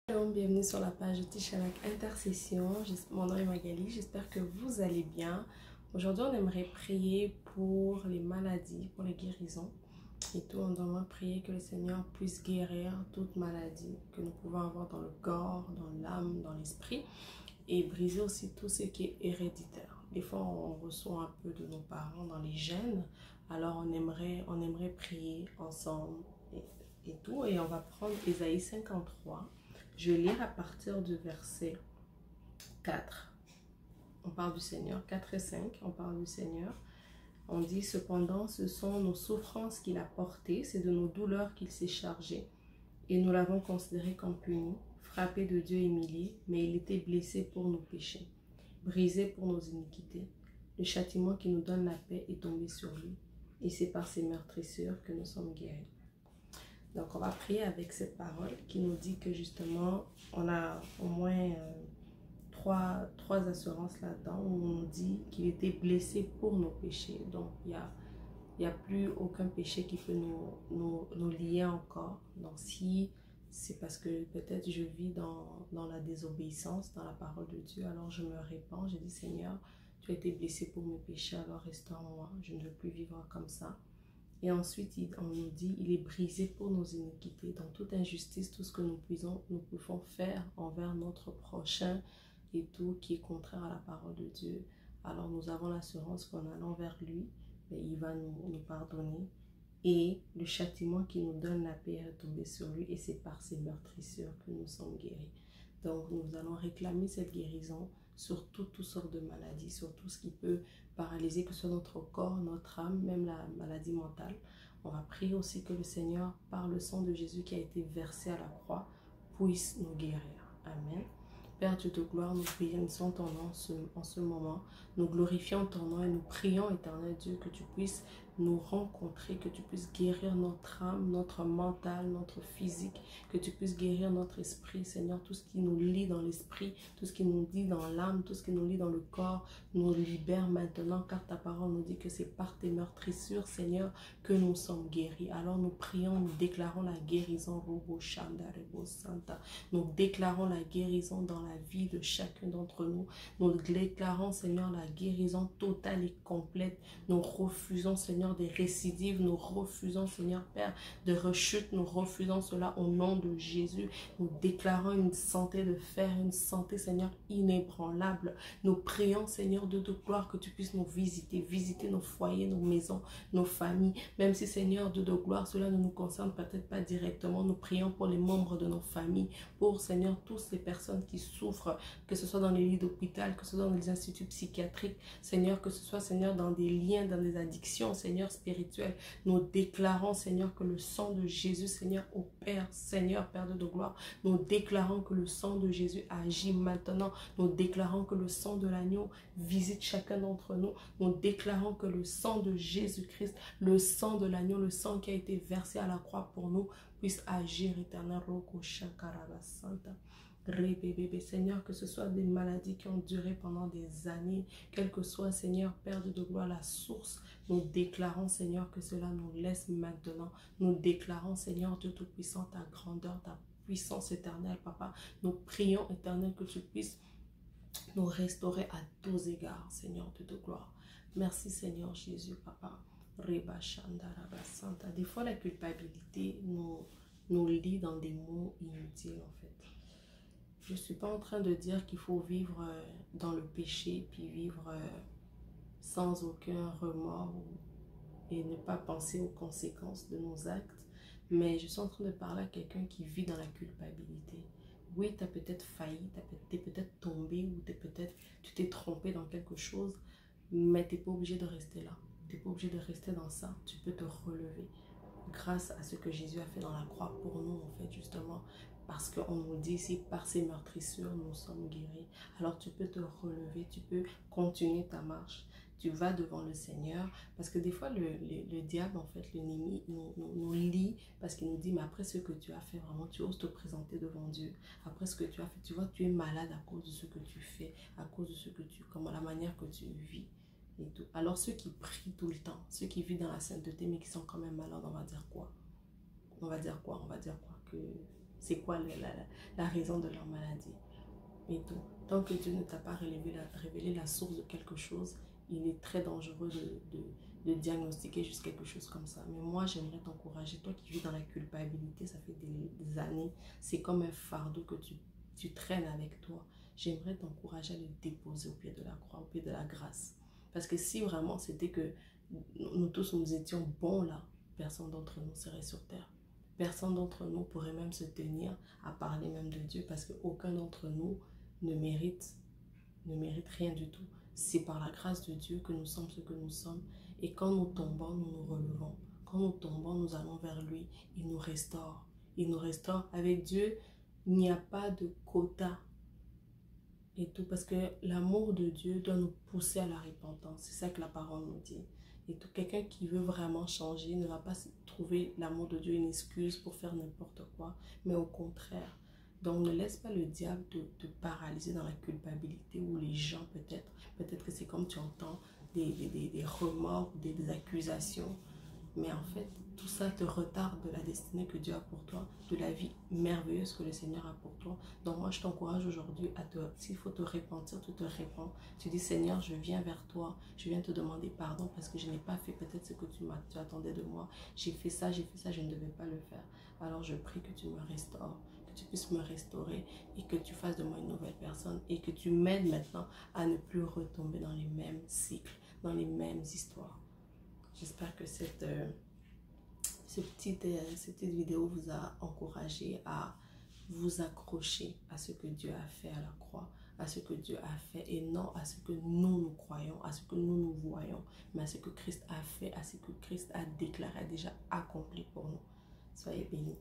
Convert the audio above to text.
Hello, bienvenue sur la page de Tishalak Intercession. Mon nom est Magali, j'espère que vous allez bien. Aujourd'hui, on aimerait prier pour les maladies, pour les guérisons. Et tout, on doit prier que le Seigneur puisse guérir toute maladie que nous pouvons avoir dans le corps, dans l'âme, dans l'esprit. Et briser aussi tout ce qui est héréditaire. Des fois, on reçoit un peu de nos parents dans les gènes. Alors, on aimerait prier ensemble et tout. Et on va prendre Ésaïe 53. Je vais lire à partir du verset 4. On parle du Seigneur. 4 et 5, on parle du Seigneur. On dit, cependant, ce sont nos souffrances qu'il a portées, c'est de nos douleurs qu'il s'est chargé. Et nous l'avons considéré comme puni, frappé de Dieu et humilié, mais il était blessé pour nos péchés, brisé pour nos iniquités. Le châtiment qui nous donne la paix est tombé sur lui, et c'est par ses meurtrissures que nous sommes guéris. Donc, on va prier avec cette parole qui nous dit que justement, on a au moins trois assurances là-dedans où on dit qu'il était blessé pour nos péchés. Donc, il n'y a plus aucun péché qui peut nous lier encore. Donc, si c'est parce que peut-être je vis dans la désobéissance, dans la parole de Dieu, alors je me répands, je dis Seigneur, tu as été blessé pour mes péchés, alors restaure-moi, je ne veux plus vivre comme ça. Et ensuite, on nous dit, il est brisé pour nos iniquités. Dans toute injustice, tout ce que nous pouvons faire envers notre prochain et tout qui est contraire à la parole de Dieu. Alors nous avons l'assurance qu'en allant vers lui, il va nous pardonner. Et le châtiment qui nous donne la paix est tombé sur lui et c'est par ses meurtrissures que nous sommes guéris. Donc nous allons réclamer cette guérison sur toutes sortes de maladies, sur tout ce qui peut paralyser, que ce soit notre corps, notre âme, même la maladie mentale. On va prier aussi que le Seigneur, par le sang de Jésus qui a été versé à la croix, puisse nous guérir. Amen. Père Dieu de gloire, nous bénissons ton nom en ce moment. Nous glorifions ton nom et nous prions, éternel Dieu, que tu puisses nous rencontrer, que tu puisses guérir notre âme, notre mental, notre physique, que tu puisses guérir notre esprit, Seigneur, tout ce qui nous lie dans l'esprit, tout ce qui nous lie dans l'âme, tout ce qui nous lie dans le corps, nous libère maintenant, car ta parole nous dit que c'est par tes meurtrissures, Seigneur, que nous sommes guéris. Alors nous prions, nous déclarons la guérison, nous déclarons la guérison dans la vie de chacun d'entre nous. Nous déclarons, Seigneur, la guérison totale et complète. Nous refusons, Seigneur, des récidives. Nous refusons, Seigneur, Père, de rechutes. Nous refusons cela au nom de Jésus. Nous déclarons une santé de fer, une santé, Seigneur, inébranlable. Nous prions, Seigneur, de gloire, que tu puisses nous visiter nos foyers, nos maisons, nos familles. Même si, Seigneur, de gloire, cela ne nous concerne peut-être pas directement. Nous prions pour les membres de nos familles, pour, Seigneur, toutes les personnes qui souffrent, que ce soit dans les lits d'hôpital, que ce soit dans les instituts psychiatriques, Seigneur, que ce soit, Seigneur, dans des liens, dans des addictions, Seigneur, spirituelles. Nous déclarons, Seigneur, que le sang de Jésus, Seigneur, opère, Seigneur, Père de gloire. Nous déclarons que le sang de Jésus agit maintenant. Nous déclarons que le sang de l'agneau visite chacun d'entre nous. Nous déclarons que le sang de Jésus-Christ, le sang de l'agneau, le sang qui a été versé à la croix pour nous, puisse agir, éternel. Seigneur, que ce soit des maladies qui ont duré pendant des années, quel que soit, Seigneur, Père de gloire, la source, nous déclarons, Seigneur, que cela nous laisse maintenant. Nous déclarons, Seigneur, Dieu Tout-Puissant, ta grandeur, ta puissance éternelle, Papa. Nous prions, éternel, que tu puisses nous restaurer à tous égards, Seigneur, Dieu de gloire. Merci, Seigneur Jésus, Papa. Des fois, la culpabilité nous lie dans des mots inutiles, en fait. Je ne suis pas en train de dire qu'il faut vivre dans le péché, puis vivre sans aucun remords et ne pas penser aux conséquences de nos actes. Mais je suis en train de parler à quelqu'un qui vit dans la culpabilité. Oui, tu as peut-être failli, tu es peut-être tombé ou tu t'es trompé dans quelque chose, mais tu n'es pas obligé de rester là. Tu n'es pas obligé de rester dans ça. Tu peux te relever grâce à ce que Jésus a fait dans la croix pour nous, en fait, justement. Parce qu'on nous dit ici, par ses meurtrissures, nous sommes guéris. Alors tu peux te relever, tu peux continuer ta marche. Tu vas devant le Seigneur. Parce que des fois, le diable, en fait, l'ennemi, nous lie. Parce qu'il nous dit, mais après ce que tu as fait, vraiment, tu oses te présenter devant Dieu. Après ce que tu as fait, tu vois, tu es malade à cause de ce que tu fais. À cause de ce que comment la manière que tu vis. Et tout. Alors ceux qui prient tout le temps, ceux qui vivent dans la sainteté, mais qui sont quand même malades, on va dire quoi? On va dire quoi? On va dire quoi? Que c'est quoi la raison de leur maladie et tout. Tant que Dieu ne t'a pas révélé la source de quelque chose, il est très dangereux de diagnostiquer juste quelque chose comme ça. Mais moi, j'aimerais t'encourager, toi qui vis dans la culpabilité, ça fait des années, c'est comme un fardeau que tu traînes avec toi. J'aimerais t'encourager à le déposer au pied de la croix, au pied de la grâce. Parce que si vraiment c'était que nous tous nous étions bons là, personne d'entre nous serait sur terre. Personne d'entre nous pourrait même se tenir à parler même de Dieu parce qu'aucun d'entre nous ne mérite rien du tout. C'est par la grâce de Dieu que nous sommes ce que nous sommes. Et quand nous tombons, nous nous relevons. Quand nous tombons, nous allons vers lui. Il nous restaure. Il nous restaure. Avec Dieu, il n'y a pas de quota et tout. Parce que l'amour de Dieu doit nous pousser à la repentance. C'est ça que la parole nous dit. Et tout, quelqu'un qui veut vraiment changer ne va pas trouver l'amour de Dieu une excuse pour faire n'importe quoi. Mais au contraire. Donc, ne laisse pas le diable te paralyser dans la culpabilité ou les gens peut-être que c'est comme tu entends des remords, des accusations. Mais en fait, tout ça te retarde de la destinée que Dieu a pour toi, de la vie merveilleuse que le Seigneur a pour toi. Donc moi, je t'encourage aujourd'hui s'il faut te repentir, tu te répands. Tu dis, Seigneur, je viens vers toi, je viens te demander pardon parce que je n'ai pas fait peut-être ce que tu attendais de moi. J'ai fait ça, je ne devais pas le faire. Alors je prie que tu me restaures, que tu puisses me restaurer et que tu fasses de moi une nouvelle personne et que tu m'aides maintenant à ne plus retomber dans les mêmes cycles, dans les mêmes histoires. J'espère que cette petite vidéo vous a encouragé à vous accrocher à ce que Dieu a fait à la croix, à ce que Dieu a fait et non à ce que nous croyons, à ce que nous voyons, mais à ce que Christ a fait, à ce que Christ a déclaré, a déjà accompli pour nous. Soyez bénis.